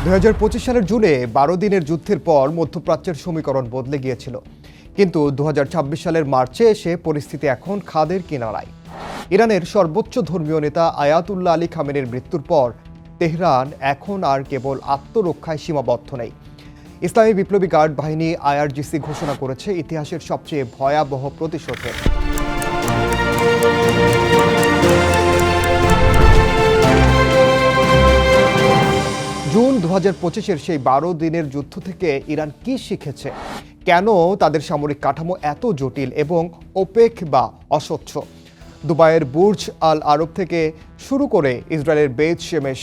2025 সালের জুনে 12 দিনের যুদ্ধের পর মধ্যপ্রাচ্যের সমীকরণ বদলে গিয়েছিল, কিন্তু 2026 সালের মার্চে এসে পরিস্থিতি এখন খাদের কিনারায়। ইরানের সর্বোচ্চ ধর্মীয় নেতা আয়াতুল্লাহ আলী খামেনির মৃত্যুর পর তেহরান এখন আর কেবল আত্মরক্ষায় সীমাবদ্ধ নেই। ইসলামী বিপ্লবী গার্ড বাহিনী IRGC ঘোষণা করেছে ইতিহাসের সবচেয়ে ভয়াবহ প্রতিশোধের। জুন 2025-এর সেই 12 দিনের যুদ্ধ থেকে ইরান কি শিখেছে, কেন তাদের সামরিক কাঠামো এত জটিল এবং ওপেক বা অস্বচ্ছ, দুবাইয়ের বুর্জ আল আরব থেকে শুরু করে ইসরায়েলের বেত শেমেশ,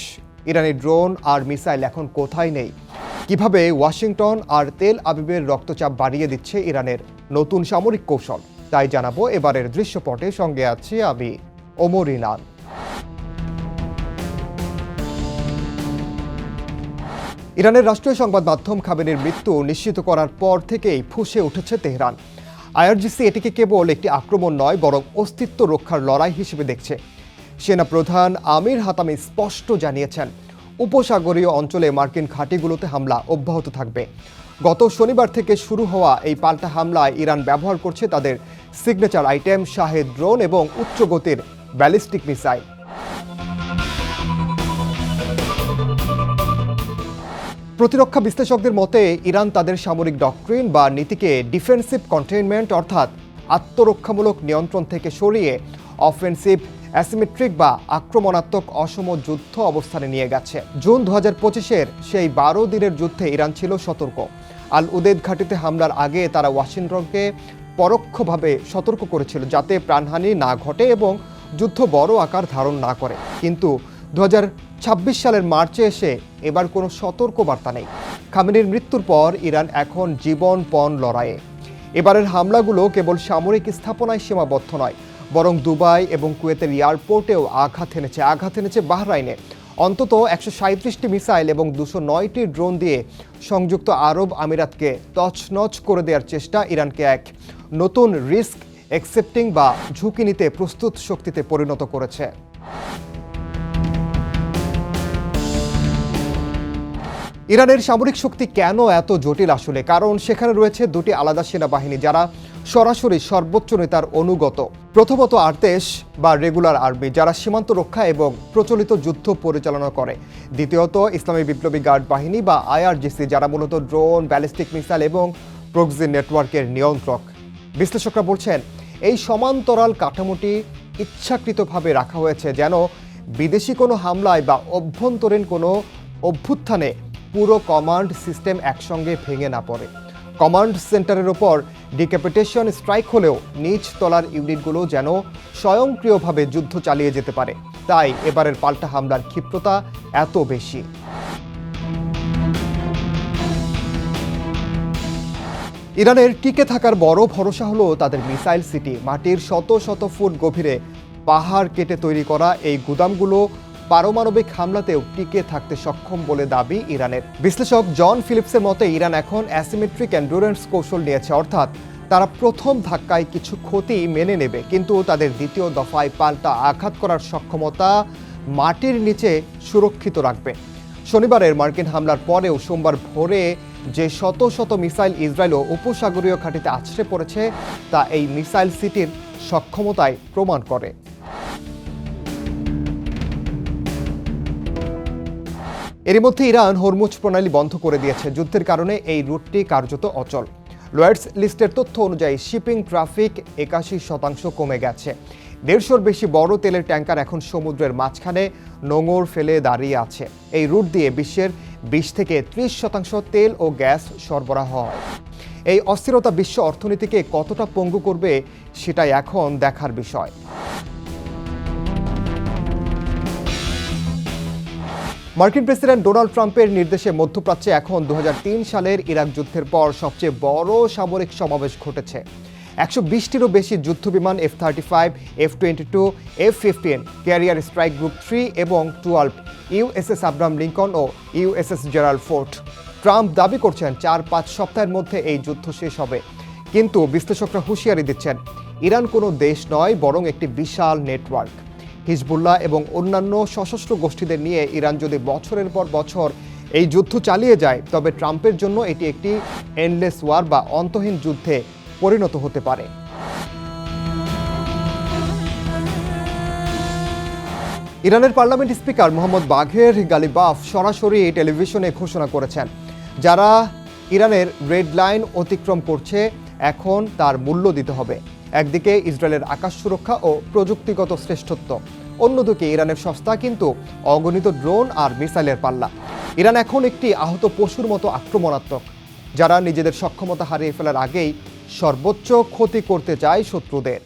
ইরানি ড্রোন আর মিসাইল এখন কোথায় নেই, কিভাবে ওয়াশিংটন আর তেল আবিবের রক্তচাপ বাড়িয়ে দিচ্ছে ইরানের নতুন সামরিক কৌশল, তাই জানাবো এবারের দৃশ্যপটে। সঙ্গে আছি আমি ওমর ইনান। ইরানের রাষ্ট্রীয় সংবাদ মাধ্যম খামেনির মৃত্যু নিশ্চিত করার পর থেকেই ফুঁসে উঠেছে তেহরান। IRGC এটিকে কেবল একটি আক্রমণ নয়, বরং অস্তিত্ব রক্ষার লড়াই হিসেবে দেখছে। সেনাপ্রধান আমির হাতামি স্পষ্ট জানিয়েছেন, উপসাগরীয় অঞ্চলে মার্কিন ঘাঁটিগুলোতে হামলা অব্যাহত থাকবে। গত শনিবার থেকে শুরু হওয়া এই পাল্টা হামলায় ইরান ব্যবহার করছে তাদের সিগনেচার আইটেম শাহেদ ড্রোন এবং উচ্চগতির ব্যালিস্টিক মিসাইল। প্রতিরক্ষা বিশ্লেষকদের মতে ইরান তাদের সামরিক ডক্ট্রিন বা নীতিকে ডিফেন্সিভ কন্টেইনমেন্ট অর্থাৎ আত্মরক্ষামূলক নিয়ন্ত্রণ থেকে সরিয়ে অফেন্সিভ অ্যাসিমেট্রিক বা আক্রমণাত্মক অসম যুদ্ধ অবস্থানে নিয়ে গেছে। জুন 2025-এর সেই 12 দিনের যুদ্ধে ইরান ছিল সতর্ক। আল উদেদ ঘাঁটিতে হামলার আগে তারা ওয়াশিংটনকে পরোক্ষভাবে সতর্ক করেছিল যাতে প্রাণহানি না ঘটে এবং যুদ্ধ বড় আকার ধারণ না করে। কিন্তু 2026 সালের মার্চে এসে এবার কোনো সতর্কবার্তা নেই। খামেনির মৃত্যুর পর ইরান এখন জীবনপণ লড়াইয়ে। এবারের হামলাগুলো কেবল সামরিক স্থাপনায় সীমাবদ্ধ নয়, বরং দুবাই এবং কুয়েতের এয়ারপোর্টেও আঘাত এনেছে বাহরাইনে। অন্তত 137টি মিসাইল এবং 209টি ড্রোন দিয়ে সংযুক্ত আরব আমিরাতকে তছনছ করে দেওয়ার চেষ্টা ইরানকে এক নতুন রিস্ক অ্যাকসেপ্টিং বা ঝুঁকি নিতে প্রস্তুত শক্তিতে পরিণত করেছে। ইরানের সামরিক শক্তি কেন এত জটিল আসলে? কারণ সেখানে রয়েছে দুটি আলাদা সেনাবাহিনী যারা সরাসরি সর্বোচ্চ নেতার অনুগত। প্রথমত আর্তেশ বা রেগুলার আর্মি, যারা সীমান্ত রক্ষা এবং প্রচলিত যুদ্ধ পরিচালনা করে। দ্বিতীয়ত ইসলামী বিপ্লবী গার্ড বাহিনী বা IRGC, যারা মূলত ড্রোন, ব্যালিস্টিক মিসাইল এবং প্রক্সি নেটওয়ার্কের নিয়ন্ত্রক। বিশ্লেষকরা বলছেন এই সমান্তরাল কাঠামোটি ইচ্ছাকৃতভাবে রাখা হয়েছে যেন বিদেশি কোনো হামলায় বা অভ্যন্তরীণ কোনো অভ্যুত্থানে পুরো কমান্ড সিস্টেম একসঙ্গে ভেঙে না পড়ে। কমান্ড সেন্টারের ওপর ডিক্যাপিটেশন স্ট্রাইক হলেও নিচ তলার ইউনিটগুলো যেন স্বয়ংক্রিয়ভাবে যুদ্ধ চালিয়ে যেতে পারে। তাই এবারের পাল্টা হামলার ক্ষিপ্রতা এত বেশি। ইরানের টিকে থাকার বড় ভরসা হলো তাদের মিসাইল সিটি। মাটির শত শত ফুট গভীরে পাহাড় কেটে তৈরি করা এই গুদামগুলো পারমাণবিক হামলাতেও টিকে থাকতে সক্ষম বলে দাবি ইরানের। বিশ্লেষক জন ফিলিপসের মতে ইরান এখন অ্যাসিমেট্রিক এন্ডুরেন্স কৌশল নিয়েছে, অর্থাৎ তারা প্রথম ধাক্কায় কিছু ক্ষতি মেনে নেবে, কিন্তু তাদের দ্বিতীয় দফায় পাল্টা আঘাত করার সক্ষমতা মাটির নিচে সুরক্ষিত রাখবে। শনিবারের মার্কিন হামলার পরেও সোমবার ভোরে যে শত শত মিসাইল ইসরায়েল ও উপসাগরীয় ঘাঁটিতে আছড়ে পড়েছে তা এই মিসাইল সিটির সক্ষমতায় প্রমাণ করে। এর মধ্যে ইরান হরমুজ প্রণালী বন্ধ করে দিয়েছে। যুদ্ধের কারণে এই রুটটি কার্যত অচল। লয়েডস লিস্টের তথ্য অনুযায়ী শিপিং ট্রাফিক 81% কমে গেছে। 150-র বেশি বড় তেলের ট্যাঙ্কার এখন সমুদ্রের মাঝখানে নোঙর ফেলে দাঁড়িয়ে আছে। এই রুট দিয়ে বিশ্বের 20 থেকে 30% তেল ও গ্যাস সরবরাহ হয়। এই অস্থিরতা বিশ্ব অর্থনীতিকে কতটা পঙ্গু করবে সেটাই এখন দেখার বিষয়। মার্কিন প্রেসিডেন্ট ডোনাল্ড ট্রাম্পের নির্দেশে মধ্যপ্রাচ্যে এখন 2003 সালের ইরাক যুদ্ধের পর সবচেয়ে বড় সামরিক সমাবেশ ঘটেছে। 120টিরও বেশি যুদ্ধবিমান F-35, F-22, F-15, career strike group 3 এবং 12 USS আব্রাহাম লিঙ্কন ও USS জেরাল্ড ফোর্ড। ট্রাম্প দাবি করছেন 4-5 সপ্তাহের মধ্যে এই যুদ্ধ শেষ হবে, কিন্তু বিশ্লেষকরা হুঁশিয়ারি দিচ্ছেন ইরান কোনো দেশ নয়, বরং একটি বিশাল নেটওয়ার্ক। হিজবুল্লাহ এবং অন্যান্য সশস্ত্র গোষ্ঠীদের নিয়ে ইরান যদি বছরের পর বছর এই যুদ্ধ চালিয়ে যায়, তবে ট্রাম্পের জন্য এটি একটি এন্ডলেস ওয়ার বা অন্তহীন যুদ্ধে পরিণত হতে পারে। ইরানের পার্লামেন্ট স্পিকার মোহাম্মদ বাঘের গালিবাফ সরাসরি টেলিভিশনে ঘোষণা করেছেন, যারা ইরানের রেড লাইন অতিক্রম করছে এখন তার মূল্য দিতে হবে। একদিকে ইসরায়েলের আকাশ সুরক্ষা ও প্রযুক্তিগত শ্রেষ্ঠত্ব, অন্যদিকে ইরানের সস্তা কিন্তু অগণিত ড্রোন আর মিসাইলের পাল্লা। ইরান এখন একটি আহত পশুর মতো আক্রমণাত্মক, যারা নিজেদের সক্ষমতা হারিয়ে ফেলার আগেই সর্বোচ্চ ক্ষতি করতে চায় শত্রুদের।